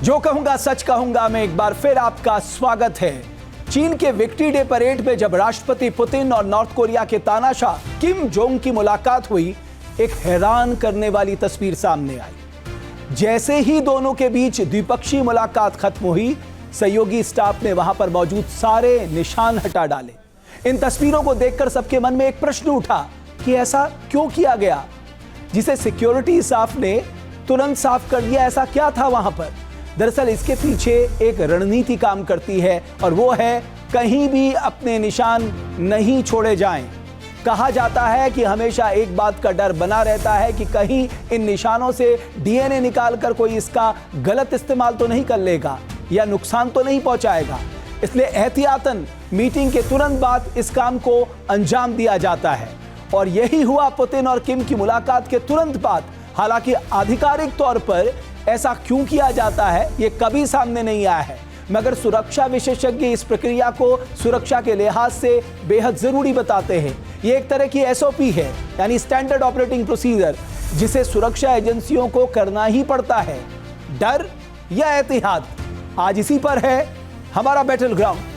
जो कहूंगा सच कहूंगा में एक बार फिर आपका स्वागत है। चीन के विक्ट्री डे परेड में जब राष्ट्रपति पुतिन और नॉर्थ कोरिया के तानाशाह किम जोंग की मुलाकात हुई, एक हैरान करने वाली तस्वीर सामने आई। जैसे ही दोनों के बीच द्विपक्षीय मुलाकात खत्म हुई, सहयोगी स्टाफ ने वहां पर मौजूद सारे निशान हटा डाले। इन तस्वीरों को देखकर सबके मन में एक प्रश्न उठा कि ऐसा क्यों किया गया, जिसे सिक्योरिटी स्टाफ ने तुरंत साफ कर दिया। ऐसा क्या था वहां पर? दरअसल इसके पीछे एक रणनीति काम करती है और वो है कहीं भी अपने निशान नहीं छोड़े जाएं। कहा जाता है कि हमेशा एक बात का डर बना रहता है कि कहीं इन निशानों से डीएनए निकालकर कोई इसका गलत इस्तेमाल तो नहीं कर लेगा या नुकसान तो नहीं पहुंचाएगा। इसलिए एहतियातन मीटिंग के तुरंत बाद इस काम को अंजाम दिया जाता है और यही हुआ पुतिन और किम की मुलाकात के तुरंत बाद। हालांकि आधिकारिक तौर पर ऐसा क्यों किया जाता है ये कभी सामने नहीं आया है, मगर सुरक्षा विशेषज्ञ इस प्रक्रिया को सुरक्षा के लिहाज से बेहद जरूरी बताते हैं। ये एक तरह की एसओपी है, यानी स्टैंडर्ड ऑपरेटिंग प्रोसीजर, जिसे सुरक्षा एजेंसियों को करना ही पड़ता है। डर या एहतियात, आज इसी पर है हमारा बैटल ग्राउंड।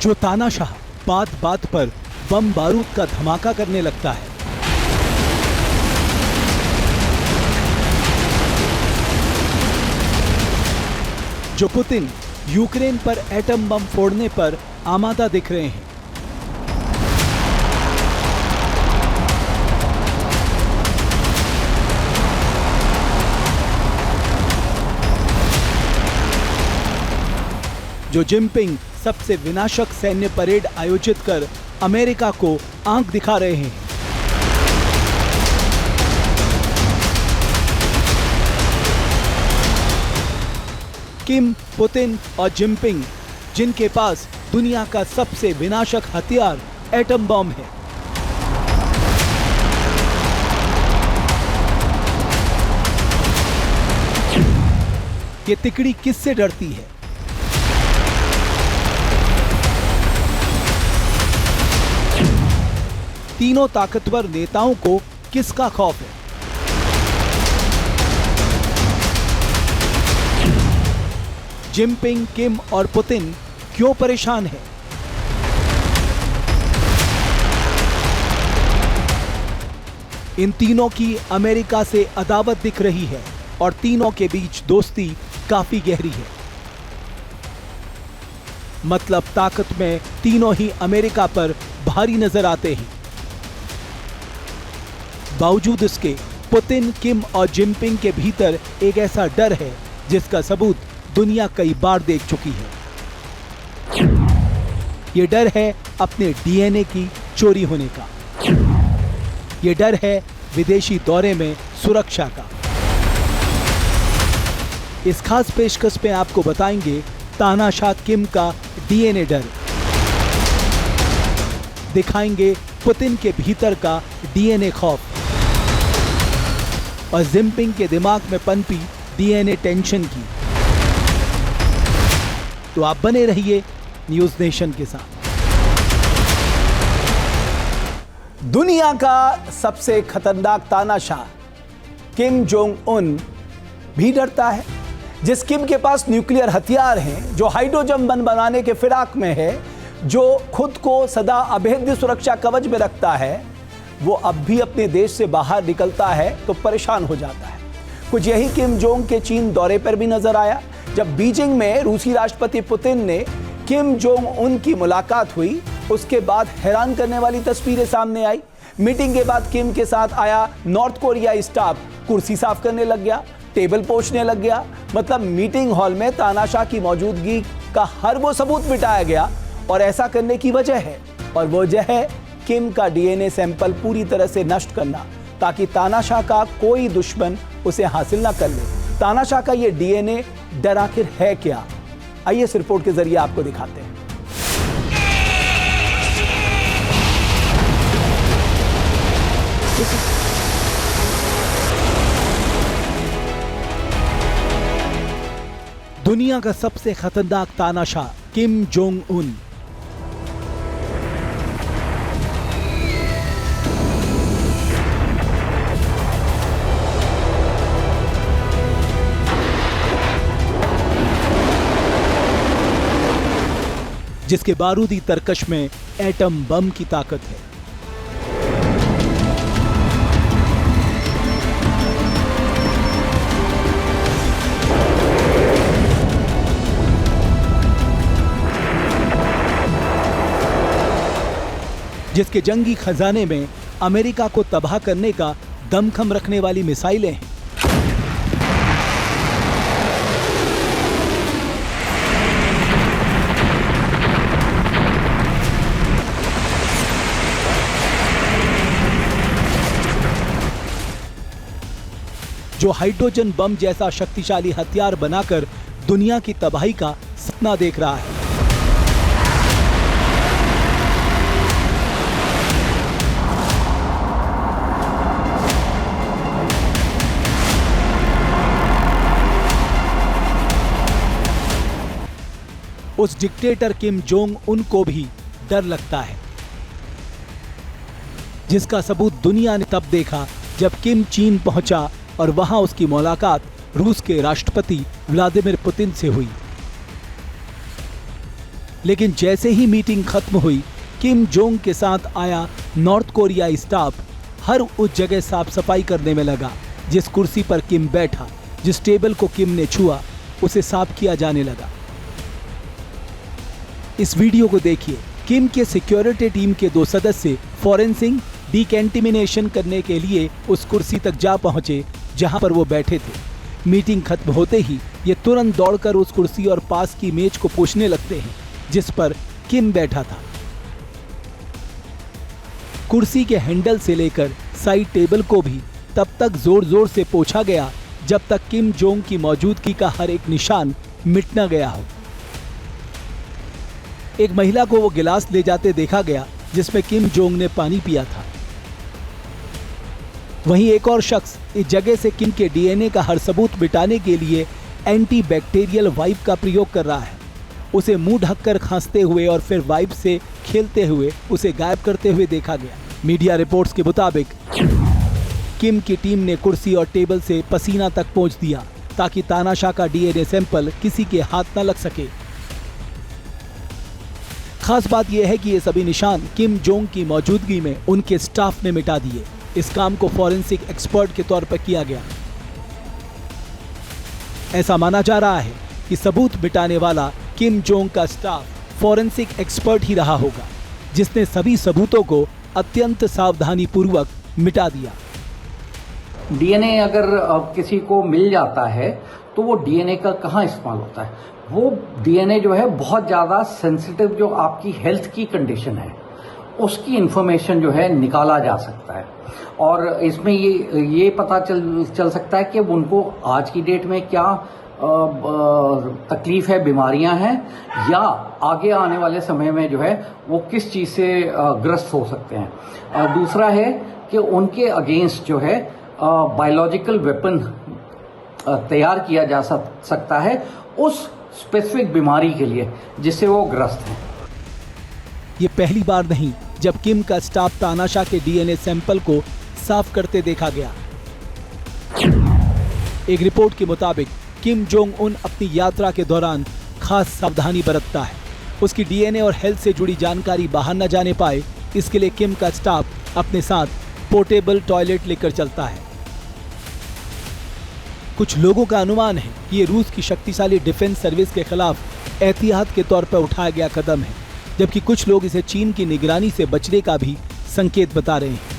जो तानाशाह बात बात पर बम बारूद का धमाका करने लगता है, जो पुतिन यूक्रेन पर एटम बम फोड़ने पर आमादा दिख रहे हैं, जो जिनपिंग सबसे विनाशक सैन्य परेड आयोजित कर अमेरिका को आंख दिखा रहे हैं, किम, पुतिन और जिनपिंग, जिनके पास दुनिया का सबसे विनाशक हथियार एटम बम है। ये तिकड़ी किससे डरती है? तीनों ताकतवर नेताओं को किसका खौफ है? जिनपिंग, किम और पुतिन क्यों परेशान हैं? इन तीनों की अमेरिका से अदावत दिख रही है और तीनों के बीच दोस्ती काफी गहरी है। मतलब ताकत में तीनों ही अमेरिका पर भारी नजर आते हैं। बावजूद इसके पुतिन, किम और जिनपिंग के भीतर एक ऐसा डर है जिसका सबूत दुनिया कई बार देख चुकी है। यह डर है अपने डीएनए की चोरी होने का। यह डर है विदेशी दौरे में सुरक्षा का। इस खास पेशकश में आपको बताएंगे तानाशाह किम का डीएनए डर, दिखाएंगे पुतिन के भीतर का डीएनए खौफ और जिनपिंग के दिमाग में पनपी डीएनए टेंशन की। तो आप बने रहिए न्यूज़ नेशन के साथ। दुनिया का सबसे खतरनाक तानाशाह किम जोंग उन भी डरता है। जिस किम के पास न्यूक्लियर हथियार हैं, जो हाइड्रोजन बम बनाने के फिराक में है, जो खुद को सदा अभेद्य सुरक्षा कवच में रखता है, वो अब भी अपने देश से बाहर निकलता है तो परेशान हो जाता है। कुछ यही किम जोंग के चीन दौरे पर भी नजर आया। जब बीजिंग में रूसी राष्ट्रपति पुतिन ने किम जोंग उन की मुलाकात हुई, उसके बाद हैरान करने वाली तस्वीरें सामने आई। मीटिंग के बाद किम के साथ आया नॉर्थ कोरिया स्टाफ कुर्सी साफ करने लग गया, टेबल पोंछने लग गया। मतलब मीटिंग हॉल में तानाशाह की मौजूदगी का हर वो सबूत मिटाया गया और ऐसा करने की वजह है, और वो वजह है किम का डीएनए सैंपल पूरी तरह से नष्ट करना, ताकि तानाशाह का कोई दुश्मन उसे हासिल ना कर ले। तानाशाह का ये डीएनए डर आखिर है क्या? आइए इस रिपोर्ट के जरिए आपको दिखाते हैं। दुनिया का सबसे खतरनाक तानाशाह किम जोंग उन। जिसके बारूदी तरकश में एटम बम की ताकत है। जिसके जंगी खजाने में अमेरिका को तबाह करने का दमखम रखने वाली मिसाइलें हैं। जो हाइड्रोजन बम जैसा शक्तिशाली हथियार बनाकर दुनिया की तबाही का सपना देख रहा है। उस डिक्टेटर किम जोंग उन को भी डर लगता है, जिसका सबूत दुनिया ने तब देखा जब किम चीन पहुंचा और वहां उसकी मुलाकात रूस के राष्ट्रपति व्लादिमीर पुतिन से हुई। लेकिन जैसे ही मीटिंग खत्म हुई, किम जोंग के साथ आया नॉर्थ कोरियाई स्टाफ हर उस जगह साफ सफाई करने में लगा जिस कुर्सी पर किम बैठा। जिस टेबल को किम ने छुआ उसे साफ किया जाने लगा। इस वीडियो को देखिए। किम के सिक्योरिटी टीम के 2 सदस्य फॉरेंसिक डिकैंटिमिनेशन करने के लिए उस कुर्सी तक जा पहुंचे जहां पर वो बैठे थे। मीटिंग खत्म होते ही ये तुरंत दौड़कर उस कुर्सी और पास की मेज को पोंछने लगते हैं जिस पर किम बैठा था। कुर्सी के हैंडल से लेकर साइड टेबल को भी तब तक जोर जोर से पोंछा गया जब तक किम जोंग की मौजूदगी का हर एक निशान मिट न गया हो। एक महिला को वो गिलास ले जाते देखा गया जिसमें किम जोंग ने पानी पिया था। वहीं एक और शख्स इस जगह से किम के डीएनए का हर सबूत मिटाने के लिए एंटी बैक्टीरियल वाइप का प्रयोग कर रहा है। उसे मुंह ढककर खांसते हुए और फिर वाइप से खेलते हुए उसे गायब करते हुए देखा गया। मीडिया रिपोर्ट्स के मुताबिक किम की टीम ने कुर्सी और टेबल से पसीना तक पोंछ दिया ताकि तानाशाह का डीएनए सैंपल किसी के हाथ न लग सके। खास बात यह है कि ये सभी निशान किम जोंग की मौजूदगी में उनके स्टाफ ने मिटा दिए। इस काम को फॉरेंसिक एक्सपर्ट के तौर पर किया गया। ऐसा माना जा रहा है कि सबूत मिटाने वाला किम जोंग का स्टाफ फॉरेंसिक एक्सपर्ट ही रहा होगा, जिसने सभी सबूतों को अत्यंत सावधानी पूर्वक मिटा दिया। डीएनए अगर किसी को मिल जाता है तो वो डीएनए का कहाँ इस्तेमाल होता है? वो डीएनए जो है बहुत ज्यादा सेंसिटिव, जो आपकी हेल्थ की कंडीशन है उसकी इंफॉर्मेशन जो है निकाला जा सकता है। और इसमें ये पता चल सकता है कि उनको आज की डेट में क्या तकलीफ है, बीमारियां हैं, या आगे आने वाले समय में जो है वो किस चीज से ग्रस्त हो सकते हैं। दूसरा है कि उनके अगेंस्ट जो है बायोलॉजिकल वेपन तैयार किया जा सकता है उस स्पेसिफिक बीमारी के लिए जिससे वो ग्रस्त हैं। ये पहली बार नहीं जब किम का स्टाफ तानाशाह के डीएनए सैंपल को साफ करते देखा गया। एक रिपोर्ट के मुताबिक किम जोंग उन अपनी यात्रा के दौरान खास सावधानी बरतता है। उसकी डीएनए और हेल्थ से जुड़ी जानकारी बाहर न जाने पाए, इसके लिए किम का स्टाफ अपने साथ पोर्टेबल टॉयलेट लेकर चलता है। कुछ लोगों का अनुमान है कि ये रूस की शक्तिशाली डिफेंस सर्विस के खिलाफ एहतियात के तौर पर उठाया गया कदम है, जबकि कुछ लोग इसे चीन की निगरानी से बचने का भी संकेत बता रहे हैं,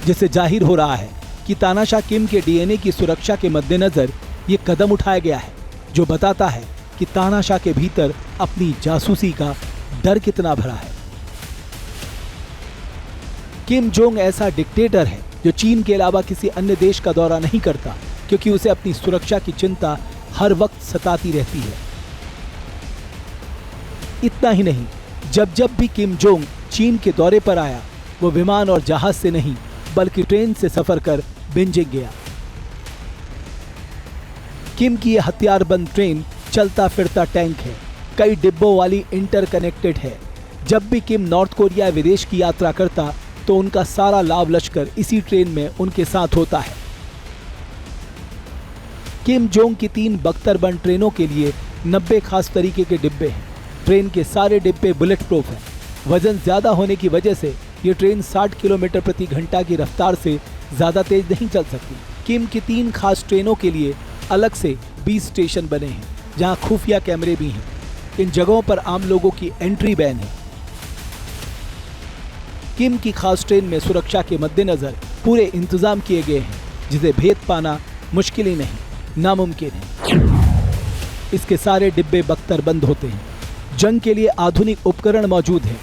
जिससे जाहिर हो रहा है कि तानाशाह किम के डीएनए की सुरक्षा के मद्देनजर ये कदम उठाया गया है, जो बताता है कि तानाशाह के भीतर अपनी जासूसी का डर कितना भरा है। किम जोंग ऐसा डिक्टेटर है जो चीन के अलावा किसी अन्य देश का दौरा नहीं करता, क्योंकि उसे अपनी सुरक्षा की चिंता हर वक्त सताती रहती है। इतना ही नहीं, जब जब भी किम जोंग चीन के दौरे पर आया, वो विमान और जहाज से नहीं बल्कि ट्रेन से सफर कर बीजिंग गया। किम की यह हथियारबंद ट्रेन चलता फिरता टैंक है, कई डिब्बों वाली इंटरकनेक्टेड है। जब भी किम नॉर्थ कोरिया विदेश की यात्रा करता तो उनका सारा लाभ लश्कर इसी ट्रेन में उनके साथ होता है। किम जोंग की 3 बख्तरबंद ट्रेनों के लिए 90 खास तरीके के डिब्बे हैं। ट्रेन के सारे डिब्बे बुलेट प्रूफ हैं। वजन ज्यादा होने की वजह से ये ट्रेन 60 किलोमीटर प्रति घंटा की रफ्तार से ज्यादा तेज नहीं चल सकती। किम की 3 खास ट्रेनों के लिए अलग से 20 स्टेशन बने हैं, जहां खुफिया कैमरे भी हैं। इन जगहों पर आम लोगों की एंट्री बैन है। किम की खास ट्रेन में सुरक्षा के मद्देनजर पूरे इंतजाम किए गए हैं, जिसे भेद पाना मुश्किल ही नहीं, नामुमकिन है। इसके सारे डिब्बे बख्तरबंद होते हैं। जंग के लिए आधुनिक उपकरण मौजूद हैं।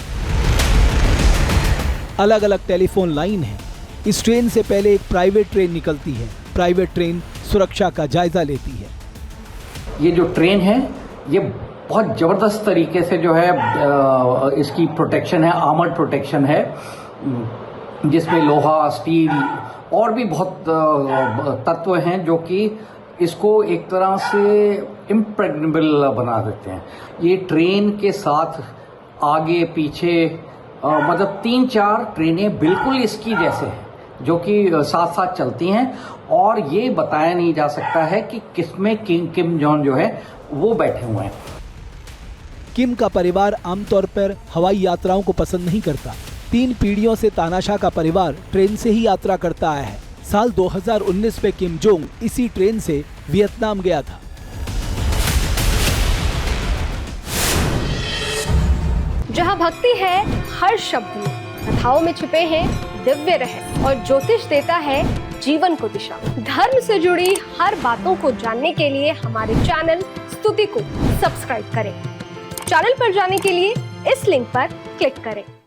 अलग अलग टेलीफोन लाइन है। इस ट्रेन से पहले एक प्राइवेट ट्रेन निकलती है। प्राइवेट ट्रेन सुरक्षा का जायजा लेती है। ये जो ट्रेन है ये बहुत ज़बरदस्त तरीके से जो है इसकी प्रोटेक्शन है, आर्मर्ड प्रोटेक्शन है, जिसमें लोहा, स्टील और भी बहुत तत्व हैं जो कि इसको एक तरह से इम्प्रेग्नेबल बना देते हैं। ये ट्रेन के साथ आगे पीछे मतलब 3-4 ट्रेनें बिल्कुल इसकी जैसे हैं, जो कि साथ साथ चलती हैं, और ये बताया नहीं जा सकता है कि किसमें किम जॉन जो है वो बैठे हुए हैं। किम का परिवार आमतौर पर हवाई यात्राओं को पसंद नहीं करता। 3 पीढ़ियों से तानाशाह का परिवार ट्रेन से ही यात्रा करता आया है। साल 2019 में किम जोंग इसी ट्रेन से वियतनाम गया था। जहाँ भक्ति है हर शब्द में, कथाओं में छुपे हैं दिव्य रहस्य, और ज्योतिष देता है जीवन को दिशा। धर्म से जुड़ी हर बातों को जानने के लिए हमारे चैनल स्तुति को सब्सक्राइब करें। चैनल पर जाने के लिए इस लिंक पर क्लिक करें।